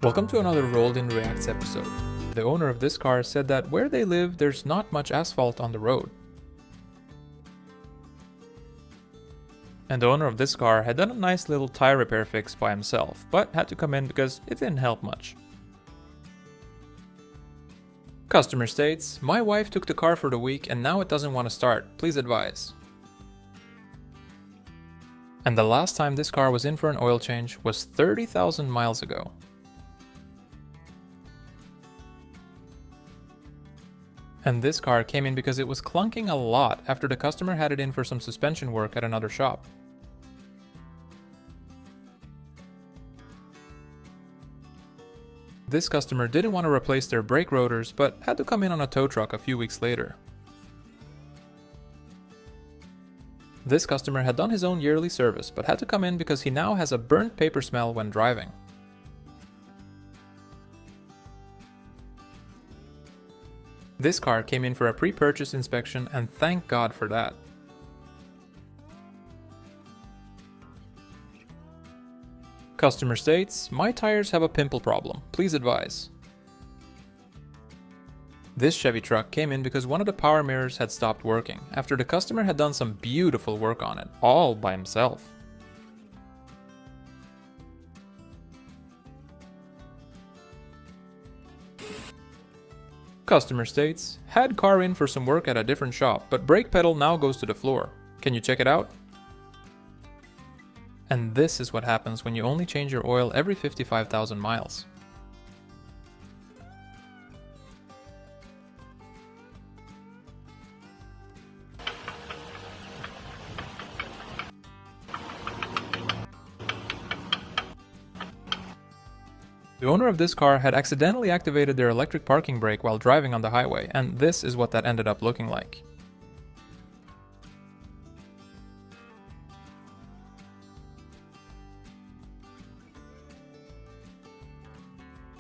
Welcome to another Rolled in Reacts episode. The owner of this car said that where they live there's not much asphalt on the road. And the owner of this car had done a nice little tire repair fix by himself, but had to come in because it didn't help much. Customer states, "My wife took the car for the week and now it doesn't want to start. Please advise." And the last time this car was in for an oil change was 30,000 miles ago. And this car came in because it was clunking a lot after the customer had it in for some suspension work at another shop. This customer didn't want to replace their brake rotors but had to come in on a tow truck a few weeks later. This customer had done his own yearly service but had to come in because he now has a burnt paper smell when driving. This car came in for a pre-purchase inspection and thank God for that. Customer states, "My tires have a pimple problem. Please advise." This Chevy truck came in because one of the power mirrors had stopped working after the customer had done some beautiful work on it, all by himself. Customer states, "Had car in for some work at a different shop, but brake pedal now goes to the floor. Can you check it out?" And this is what happens when you only change your oil every 55,000 miles. The owner of this car had accidentally activated their electric parking brake while driving on the highway, and this is what that ended up looking like.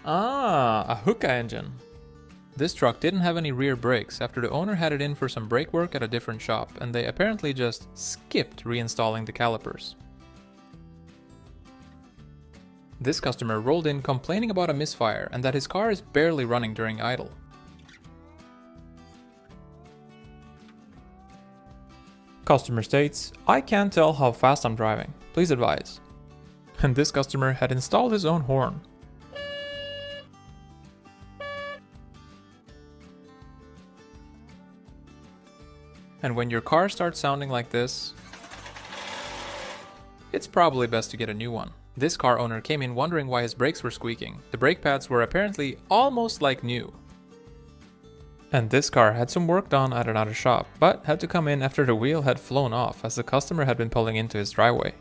A hookah engine. This truck didn't have any rear brakes after the owner had it in for some brake work at a different shop, and they apparently just skipped reinstalling the calipers. This customer rolled in complaining about a misfire and that his car is barely running during idle. Customer states, "I can't tell how fast I'm driving. Please advise." And this customer had installed his own horn. And when your car starts sounding like this, it's probably best to get a new one. This car owner came in wondering why his brakes were squeaking. The brake pads were apparently almost like new. And this car had some work done at another shop, but had to come in after the wheel had flown off as the customer had been pulling into his driveway.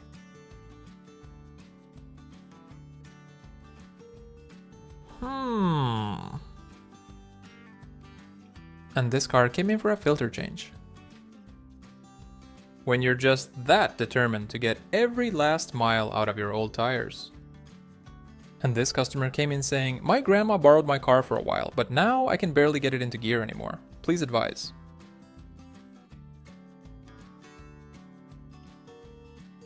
And this car came in for a filter change. When you're just that determined to get every last mile out of your old tires. And this customer came in saying, "My grandma borrowed my car for a while, but now I can barely get it into gear anymore. Please advise."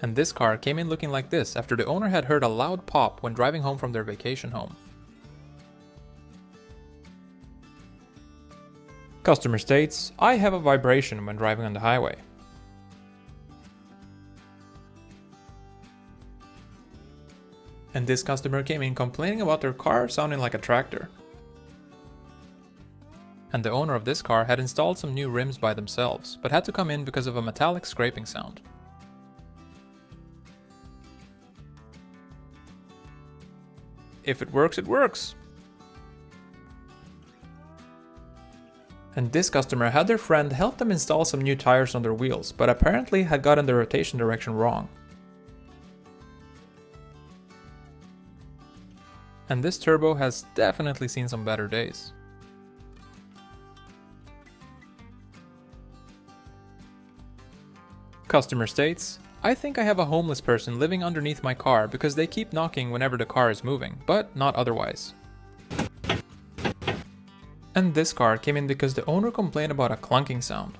And this car came in looking like this after the owner had heard a loud pop when driving home from their vacation home. Customer states, "I have a vibration when driving on the highway." And this customer came in complaining about their car sounding like a tractor. And the owner of this car had installed some new rims by themselves, but had to come in because of a metallic scraping sound. If it works, it works. And this customer had their friend help them install some new tires on their wheels, but apparently had gotten the rotation direction wrong. And this turbo has definitely seen some better days. Customer states, "I think I have a homeless person living underneath my car because they keep knocking whenever the car is moving, but not otherwise." And this car came in because the owner complained about a clunking sound.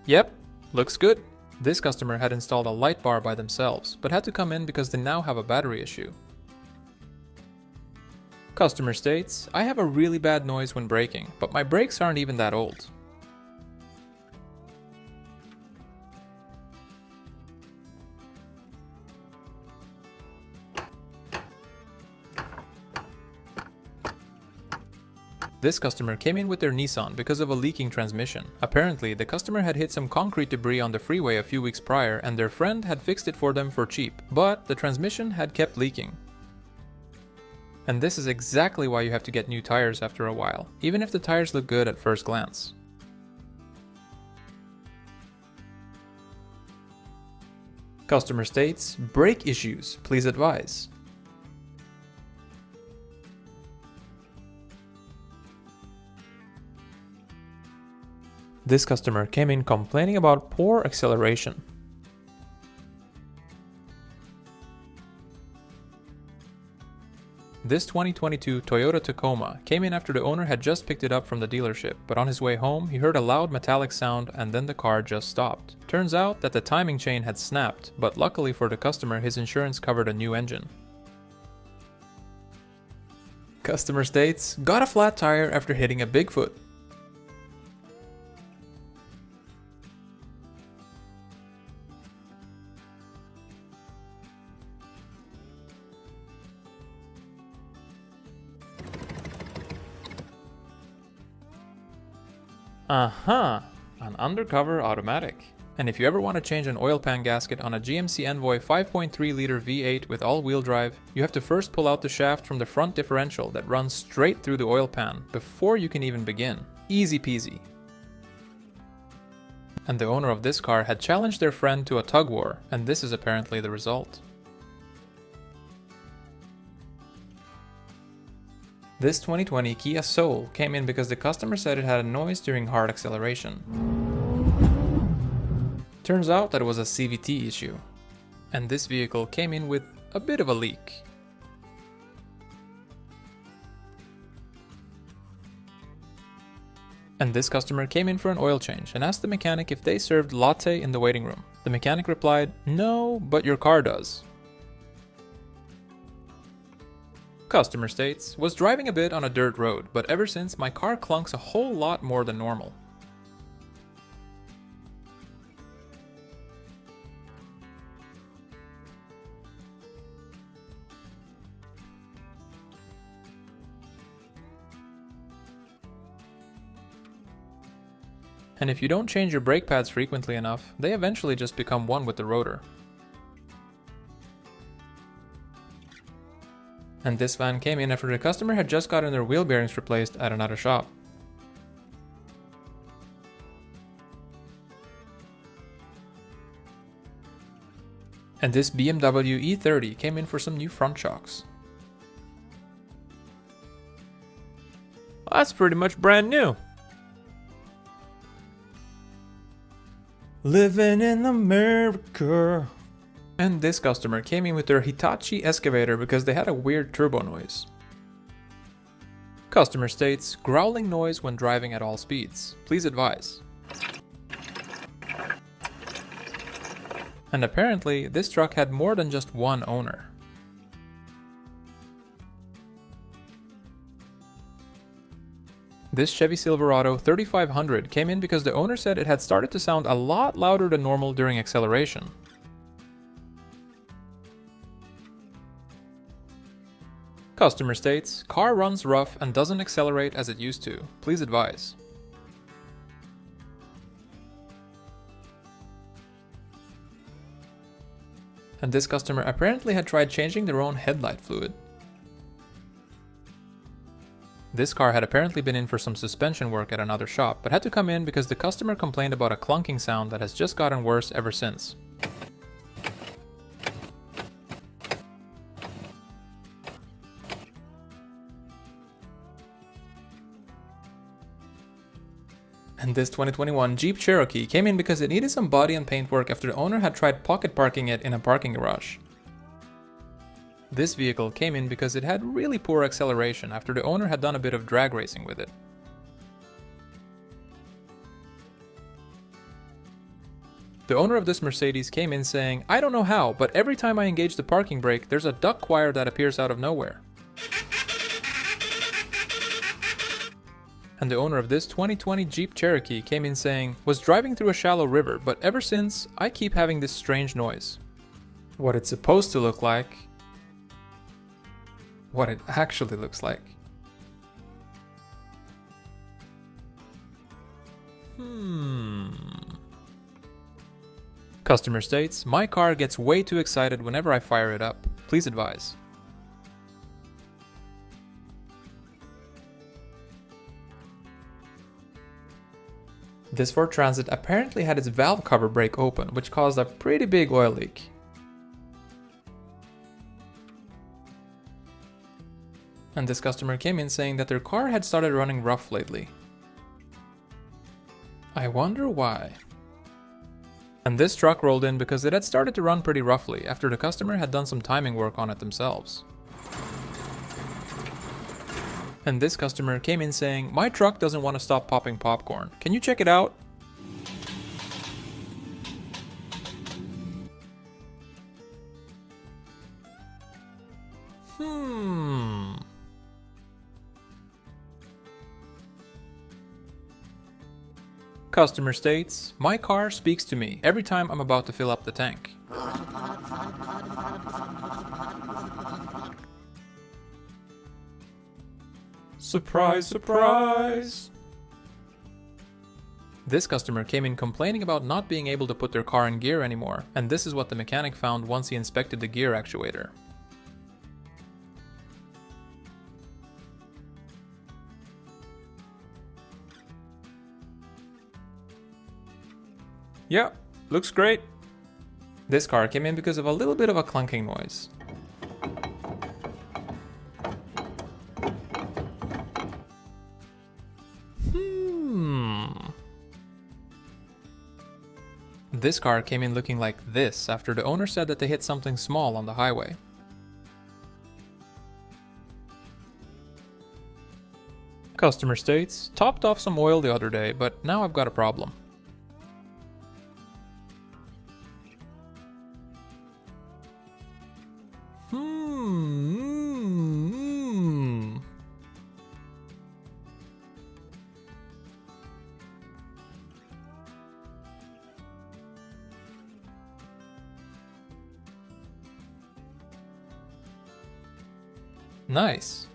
Yep, looks good. This customer had installed a light bar by themselves, but had to come in because they now have a battery issue. Customer states, I have a really bad noise when braking, but my brakes aren't even that old. This customer came in with their Nissan because of a leaking transmission. Apparently, the customer had hit some concrete debris on the freeway a few weeks prior and their friend had fixed it for them for cheap, but the transmission had kept leaking. And this is exactly why you have to get new tires after a while, even if the tires look good at first glance. Customer states, brake issues, please advise. This customer came in complaining about poor acceleration. This 2022 Toyota Tacoma came in after the owner had just picked it up from the dealership, but on his way home he heard a loud metallic sound and then the car just stopped. Turns out that the timing chain had snapped, but luckily for the customer his insurance covered a new engine. Customer states, got a flat tire after hitting a Bigfoot. An undercover automatic. And if you ever want to change an oil pan gasket on a GMC Envoy 5.3 liter V8 with all-wheel drive, you have to first pull out the shaft from the front differential that runs straight through the oil pan before you can even begin. Easy peasy. And the owner of this car had challenged their friend to a tug war, and this is apparently the result. This 2020 Kia Soul came in because the customer said it had a noise during hard acceleration. Turns out that it was a CVT issue. And this vehicle came in with a bit of a leak. And this customer came in for an oil change and asked the mechanic if they served latte in the waiting room. The mechanic replied, "No, but your car does." Customer states, was driving a bit on a dirt road, but ever since my car clunks a whole lot more than normal. And if you don't change your brake pads frequently enough, they eventually just become one with the rotor. And this van came in after the customer had just gotten their wheel bearings replaced at another shop. And this BMW E30 came in for some new front shocks. That's pretty much brand new. Living in America. And this customer came in with their Hitachi excavator because they had a weird turbo noise. Customer states, growling noise when driving at all speeds. Please advise. And apparently, this truck had more than just one owner. This Chevy Silverado 3500 came in because the owner said it had started to sound a lot louder than normal during acceleration. Customer states, car runs rough and doesn't accelerate as it used to. Please advise. And this customer apparently had tried changing their own headlight fluid. This car had apparently been in for some suspension work at another shop, but had to come in because the customer complained about a clunking sound that has just gotten worse ever since. And this 2021 Jeep Cherokee came in because it needed some body and paint work after the owner had tried pocket parking it in a parking garage. This vehicle came in because it had really poor acceleration after the owner had done a bit of drag racing with it. The owner of this Mercedes came in saying, "I don't know how, but every time I engage the parking brake, there's a duck choir that appears out of nowhere." And the owner of this 2020 Jeep Cherokee came in saying, "Was driving through a shallow river, but ever since, I keep having this strange noise." What it's supposed to look like. What it actually looks like. Customer states, "My car gets way too excited whenever I fire it up. Please advise." This Ford Transit apparently had its valve cover break open, which caused a pretty big oil leak. And this customer came in saying that their car had started running rough lately. I wonder why. And this truck rolled in because it had started to run pretty roughly after the customer had done some timing work on it themselves. And this customer came in saying, "My truck doesn't want to stop popping popcorn. Can you check it out?" Customer states, "My car speaks to me every time I'm about to fill up the tank." Surprise, surprise! This customer came in complaining about not being able to put their car in gear anymore, and this is what the mechanic found once he inspected the gear actuator. Yeah, looks great. This car came in because of a little bit of a clunking noise. This car came in looking like this after the owner said that they hit something small on the highway. Customer states, "Topped off some oil the other day, but now I've got a problem." Nice.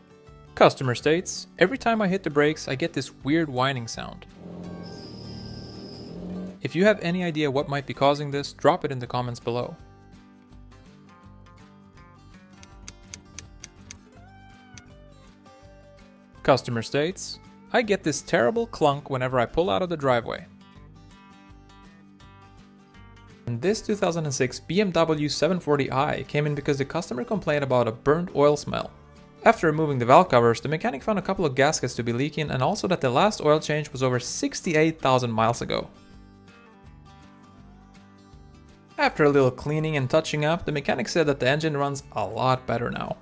Customer states, "Every time I hit the brakes, I get this weird whining sound." If you have any idea what might be causing this, drop it in the comments below. Customer states, "I get this terrible clunk whenever I pull out of the driveway." And this 2006 BMW 740i came in because the customer complained about a burnt oil smell. After removing the valve covers, the mechanic found a couple of gaskets to be leaking and also that the last oil change was over 68,000 miles ago. After a little cleaning and touching up, the mechanic said that the engine runs a lot better now.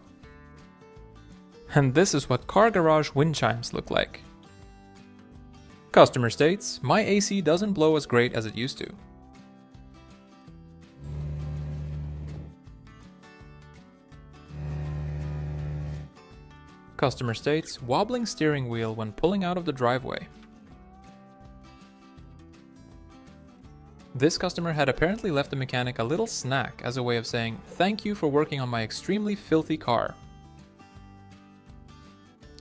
And this is what car garage wind chimes look like. Customer states, "My AC doesn't blow as great as it used to." Customer states, "Wobbling steering wheel when pulling out of the driveway." This customer had apparently left the mechanic a little snack as a way of saying, "Thank you for working on my extremely filthy car."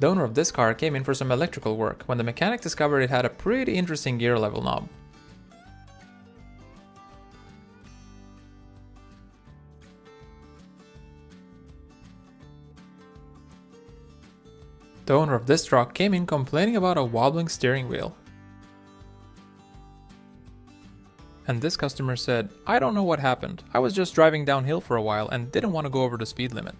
The owner of this car came in for some electrical work when the mechanic discovered it had a pretty interesting gear level knob. The owner of this truck came in complaining about a wobbling steering wheel. And this customer said, "I don't know what happened. I was just driving downhill for a while and didn't want to go over the speed limit."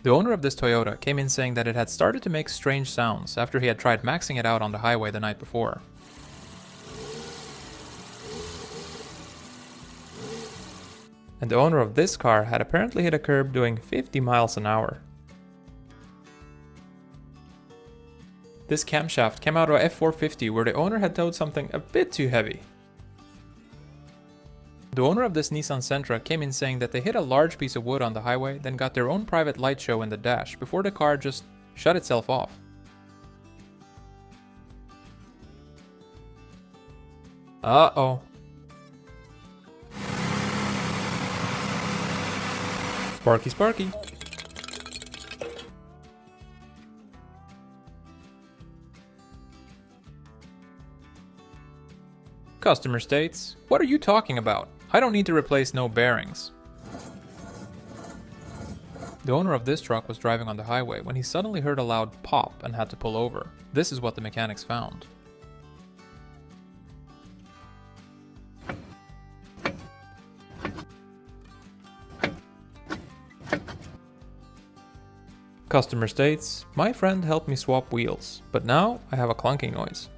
The owner of this Toyota came in saying that it had started to make strange sounds after he had tried maxing it out on the highway the night before. And the owner of this car had apparently hit a curb doing 50 miles an hour. This camshaft came out of a F450 where the owner had towed something a bit too heavy. The owner of this Nissan Sentra came in saying that they hit a large piece of wood on the highway, then got their own private light show in the dash before the car just shut itself off. Uh-oh. Sparky, Sparky. Customerstates, what are you talking about? I don't need to replace no bearings. The owner of this truck was driving on the highway when he suddenly heard a loud pop and had to pull over. This is what the mechanics found. Customerstates, my friend helped me swap wheels, but now I have a clunking noise.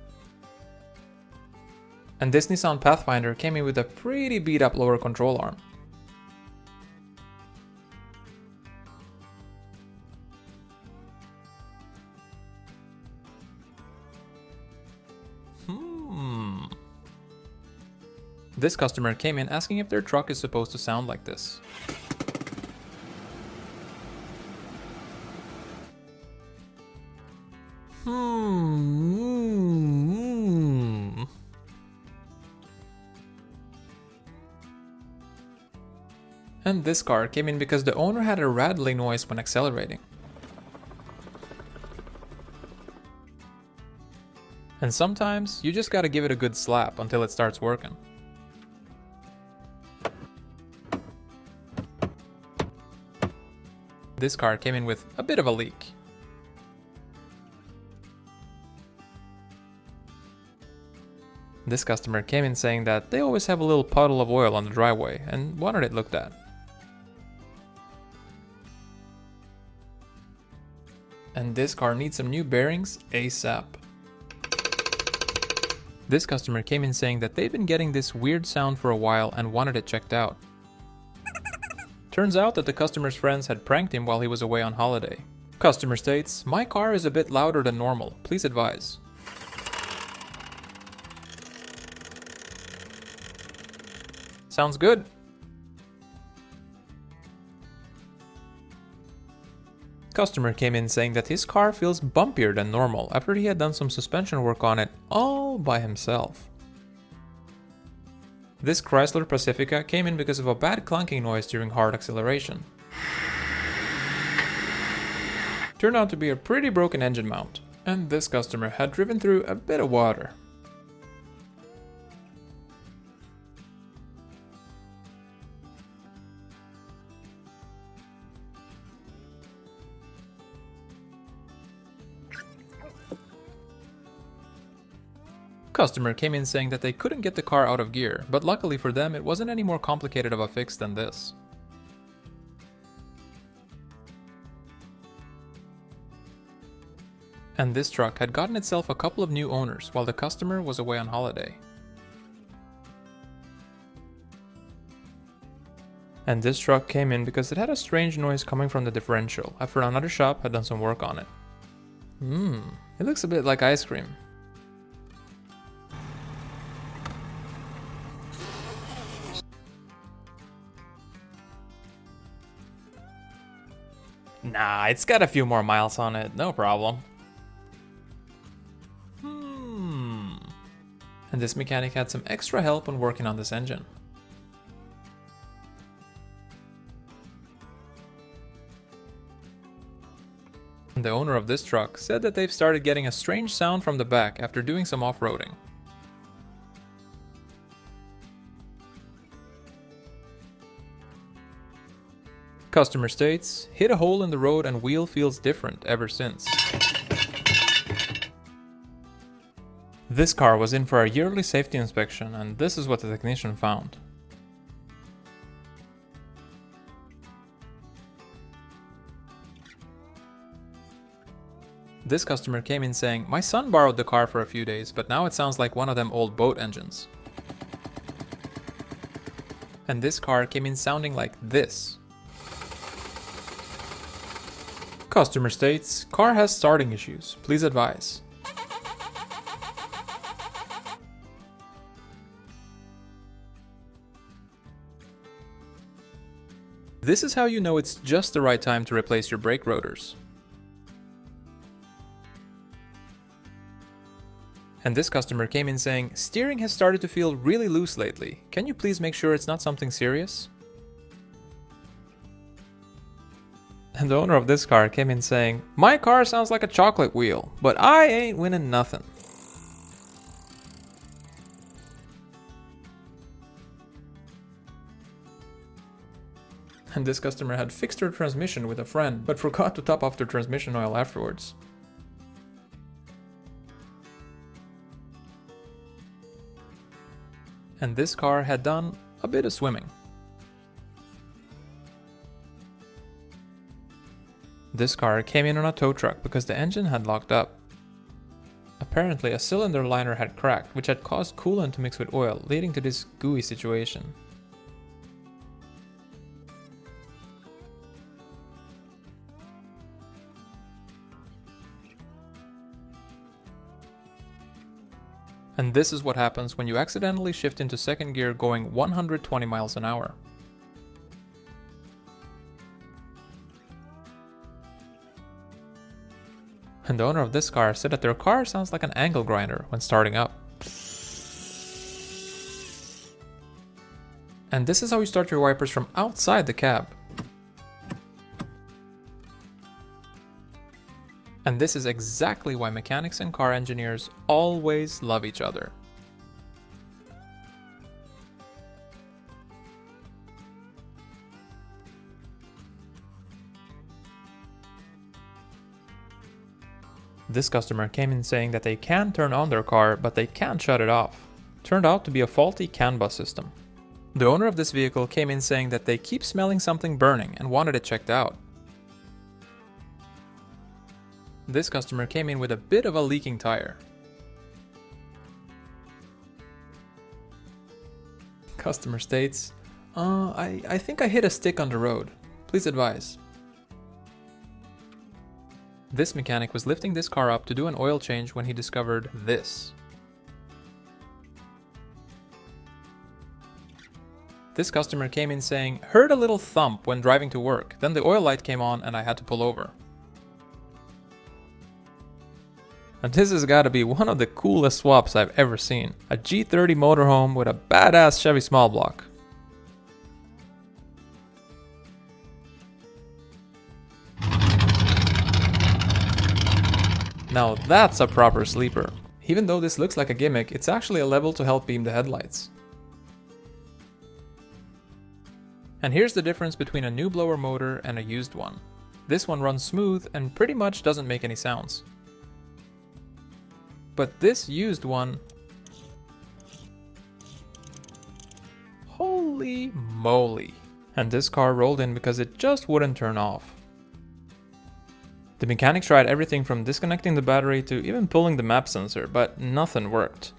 And this Nissan Pathfinder came in with a pretty beat up lower control arm. This customer came in asking if their truck is supposed to sound like this. And this car came in because the owner had a rattling noise when accelerating. And sometimes you just gotta give it a good slap until it starts working. This car came in with a bit of a leak. This customer came in saying that they always have a little puddle of oil on the driveway and wanted it looked at. And this car needs some new bearings ASAP. This customer came in saying that they've been getting this weird sound for a while and wanted it checked out. Turns out that the customer's friends had pranked him while he was away on holiday. Customer states, my car is a bit louder than normal, please advise. Sounds good. Customer came in saying that his car feels bumpier than normal after he had done some suspension work on it all by himself. This Chrysler Pacifica came in because of a bad clunking noise during hard acceleration. Turned out to be a pretty broken engine mount, and this customer had driven through a bit of water. Customer came in saying that they couldn't get the car out of gear, but luckily for them it wasn't any more complicated of a fix than this. And this truck had gotten itself a couple of new owners while the customer was away on holiday. And this truck came in because it had a strange noise coming from the differential after another shop had done some work on it. It looks a bit like ice cream. Nah, it's got a few more miles on it, no problem. And this mechanic had some extra help when working on this engine. And the owner of this truck said that they've started getting a strange sound from the back after doing some off-roading. Customer states, hit a hole in the road and wheel feels different ever since. This car was in for a yearly safety inspection, and this is what the technician found. This customer came in saying, my son borrowed the car for a few days, but now it sounds like one of them old boat engines. And this car came in sounding like this. Customer states, car has starting issues, please advise. This is how you know it's just the right time to replace your brake rotors. And this customer came in saying, "Steering has started to feel really loose lately. Can you please make sure it's not something serious?" And the owner of this car came in saying, "My car sounds like a chocolate wheel, but I ain't winning nothing." And this customer had fixed her transmission with a friend, but forgot to top off their transmission oil afterwards. And this car had done a bit of swimming. This car came in on a tow truck because the engine had locked up. Apparently a cylinder liner had cracked, which had caused coolant to mix with oil, leading to this gooey situation. And this is what happens when you accidentally shift into second gear going 120 miles an hour. And the owner of this car said that their car sounds like an angle grinder when starting up. And this is how you start your wipers from outside the cab. And this is exactly why mechanics and car engineers always love each other. This customer came in saying that they can turn on their car, but they can't shut it off. Turned out to be a faulty CAN bus system. The owner of this vehicle came in saying that they keep smelling something burning and wanted it checked out. This customer came in with a bit of a leaking tire. Customer states, I think I hit a stick on the road. Please advise. This mechanic was lifting this car up to do an oil change when he discovered this. This customer came in saying, "Heard a little thump when driving to work, then the oil light came on and I had to pull over." And this has got to be one of the coolest swaps I've ever seen. A G30 motorhome with a badass Chevy small block. Now that's a proper sleeper. Even though this looks like a gimmick, it's actually a level to help beam the headlights. And here's the difference between a new blower motor and a used one. This one runs smooth and pretty much doesn't make any sounds. But this used one, holy moly. And this car rolled in because it just wouldn't turn off. The mechanic tried everything from disconnecting the battery to even pulling the map sensor, but nothing worked.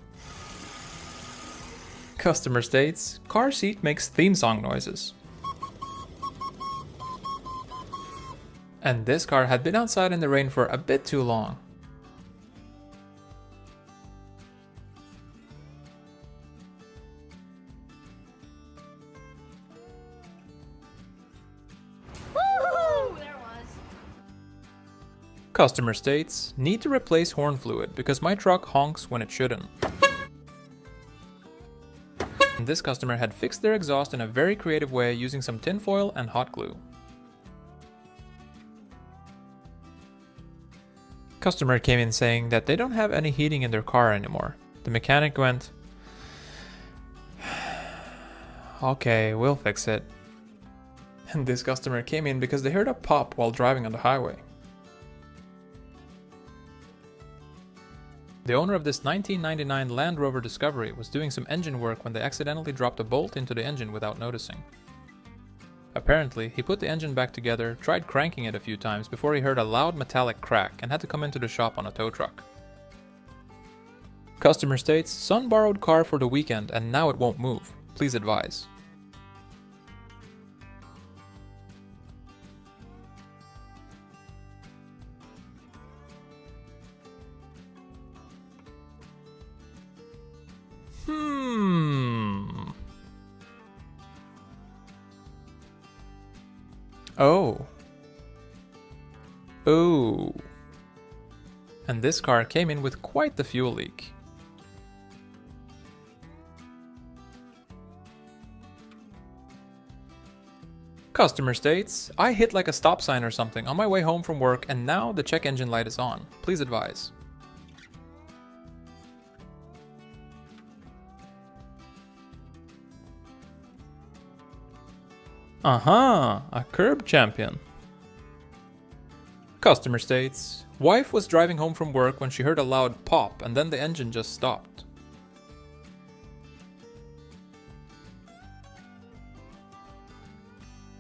Customer states, car seat makes theme song noises. And this car had been outside in the rain for a bit too long. Customer states, need to replace horn fluid because my truck honks when it shouldn't. And this customer had fixed their exhaust in a very creative way using some tinfoil and hot glue. Customer came in saying that they don't have any heating in their car anymore. The mechanic went, "Okay, we'll fix it." And this customer came in because they heard a pop while driving on the highway. The owner of this 1999 Land Rover Discovery was doing some engine work when they accidentally dropped a bolt into the engine without noticing. Apparently, he put the engine back together, tried cranking it a few times before he heard a loud metallic crack and had to come into the shop on a tow truck. Customer states, son borrowed car for the weekend and now it won't move. Please advise. Oh. Oh. And this car came in with quite the fuel leak. Customer states, I hit like a stop sign or something on my way home from work and now the check engine light is on. Please advise. A curb champion. Customer states, wife was driving home from work when she heard a loud pop and then the engine just stopped.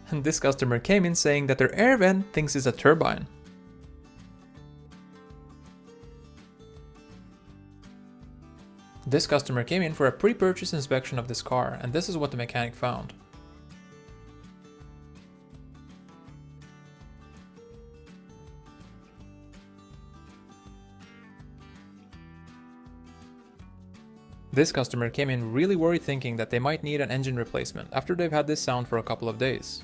And this customer came in saying that their air vent thinks it's a turbine. This customer came in for a pre-purchase inspection of this car, and this is what the mechanic found. This customer came in really worried, thinking that they might need an engine replacement after they've had this sound for a couple of days.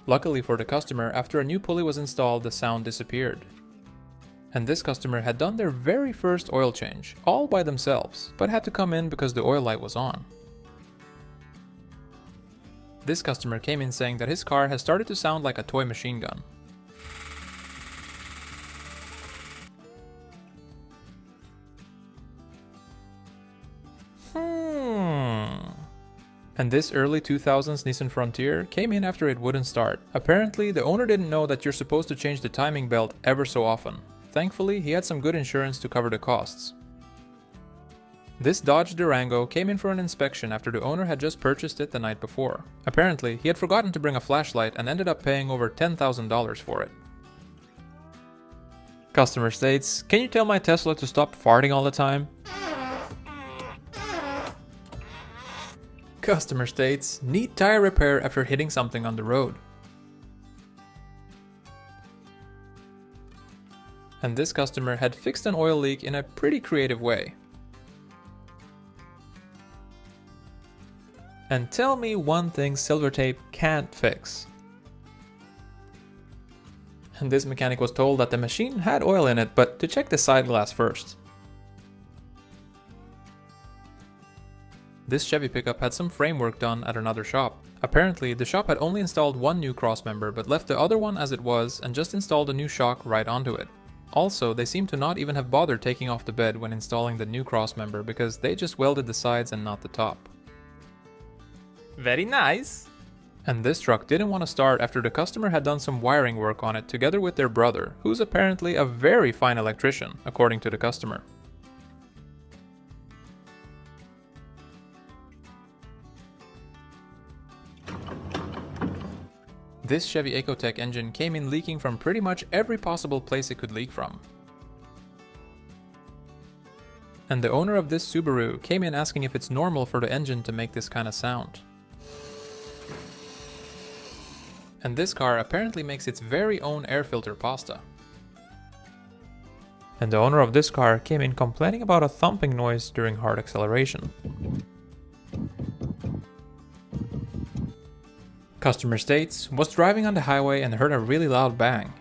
Luckily for the customer, after a new pulley was installed, the sound disappeared. And this customer had done their very first oil change, all by themselves, but had to come in because the oil light was on. This customer came in saying that his car has started to sound like a toy machine gun. And this early 2000s Nissan Frontier came in after it wouldn't start. Apparently, the owner didn't know that you're supposed to change the timing belt ever so often. Thankfully, he had some good insurance to cover the costs. This Dodge Durango came in for an inspection after the owner had just purchased it the night before. Apparently, he had forgotten to bring a flashlight and ended up paying over $10,000 for it. Customer states, can you tell my Tesla to stop farting all the time? Customer states, need tire repair after hitting something on the road. And this customer had fixed an oil leak in a pretty creative way. And tell me one thing silver tape can't fix. And this mechanic was told that the machine had oil in it, but to check the side glass first. This Chevy pickup had some framework done at another shop. Apparently, the shop had only installed one new crossmember but left the other one as it was and just installed a new shock right onto it. Also, they seem to not even have bothered taking off the bed when installing the new crossmember because they just welded the sides and not the top. Very nice! And this truck didn't want to start after the customer had done some wiring work on it together with their brother, who's apparently a very fine electrician, according to the customer. This Chevy Ecotec engine came in leaking from pretty much every possible place it could leak from. And the owner of this Subaru came in asking if it's normal for the engine to make this kind of sound. And this car apparently makes its very own air filter pasta. And the owner of this car came in complaining about a thumping noise during hard acceleration. Customer states, was driving on the highway and heard a really loud bang.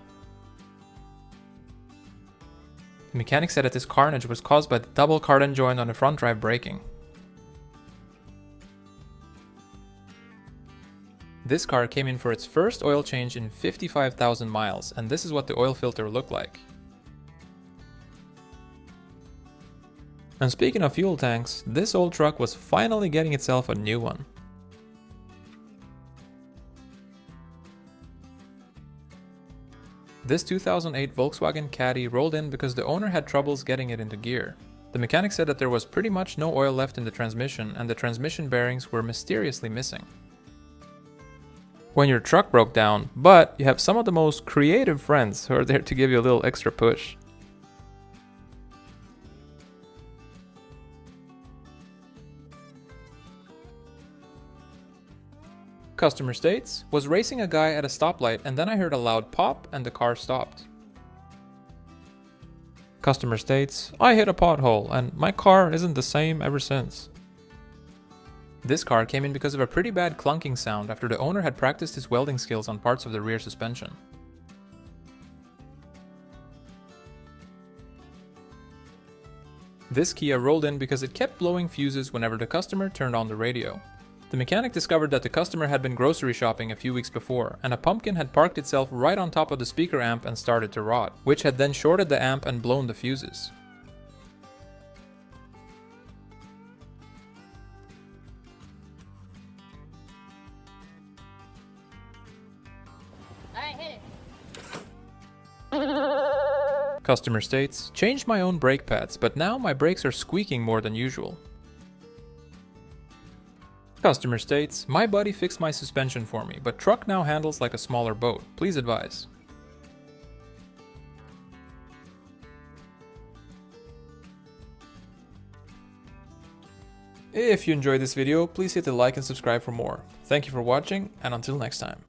The mechanic said that this carnage was caused by the double cardan joint on the front drive braking. This car came in for its first oil change in 55,000 miles, and this is what the oil filter looked like. And speaking of fuel tanks, this old truck was finally getting itself a new one. This 2008 Volkswagen Caddy rolled in because the owner had troubles getting it into gear. The mechanic said that there was pretty much no oil left in the transmission and the transmission bearings were mysteriously missing. When your truck broke down, but you have some of the most creative friends who are there to give you a little extra push. Customer states, was racing a guy at a stoplight and then I heard a loud pop and the car stopped. Customer states, I hit a pothole and my car isn't the same ever since. This car came in because of a pretty bad clunking sound after the owner had practiced his welding skills on parts of the rear suspension. This Kia rolled in because it kept blowing fuses whenever the customer turned on the radio. The mechanic discovered that the customer had been grocery shopping a few weeks before, and a pumpkin had parked itself right on top of the speaker amp and started to rot, which had then shorted the amp and blown the fuses. Alright, hit it. Customer states, changed my own brake pads, but now my brakes are squeaking more than usual. Customer states, my buddy fixed my suspension for me, but truck now handles like a smaller boat. Please advise. If you enjoyed this video, please hit the like and subscribe for more. Thank you for watching, and until next time.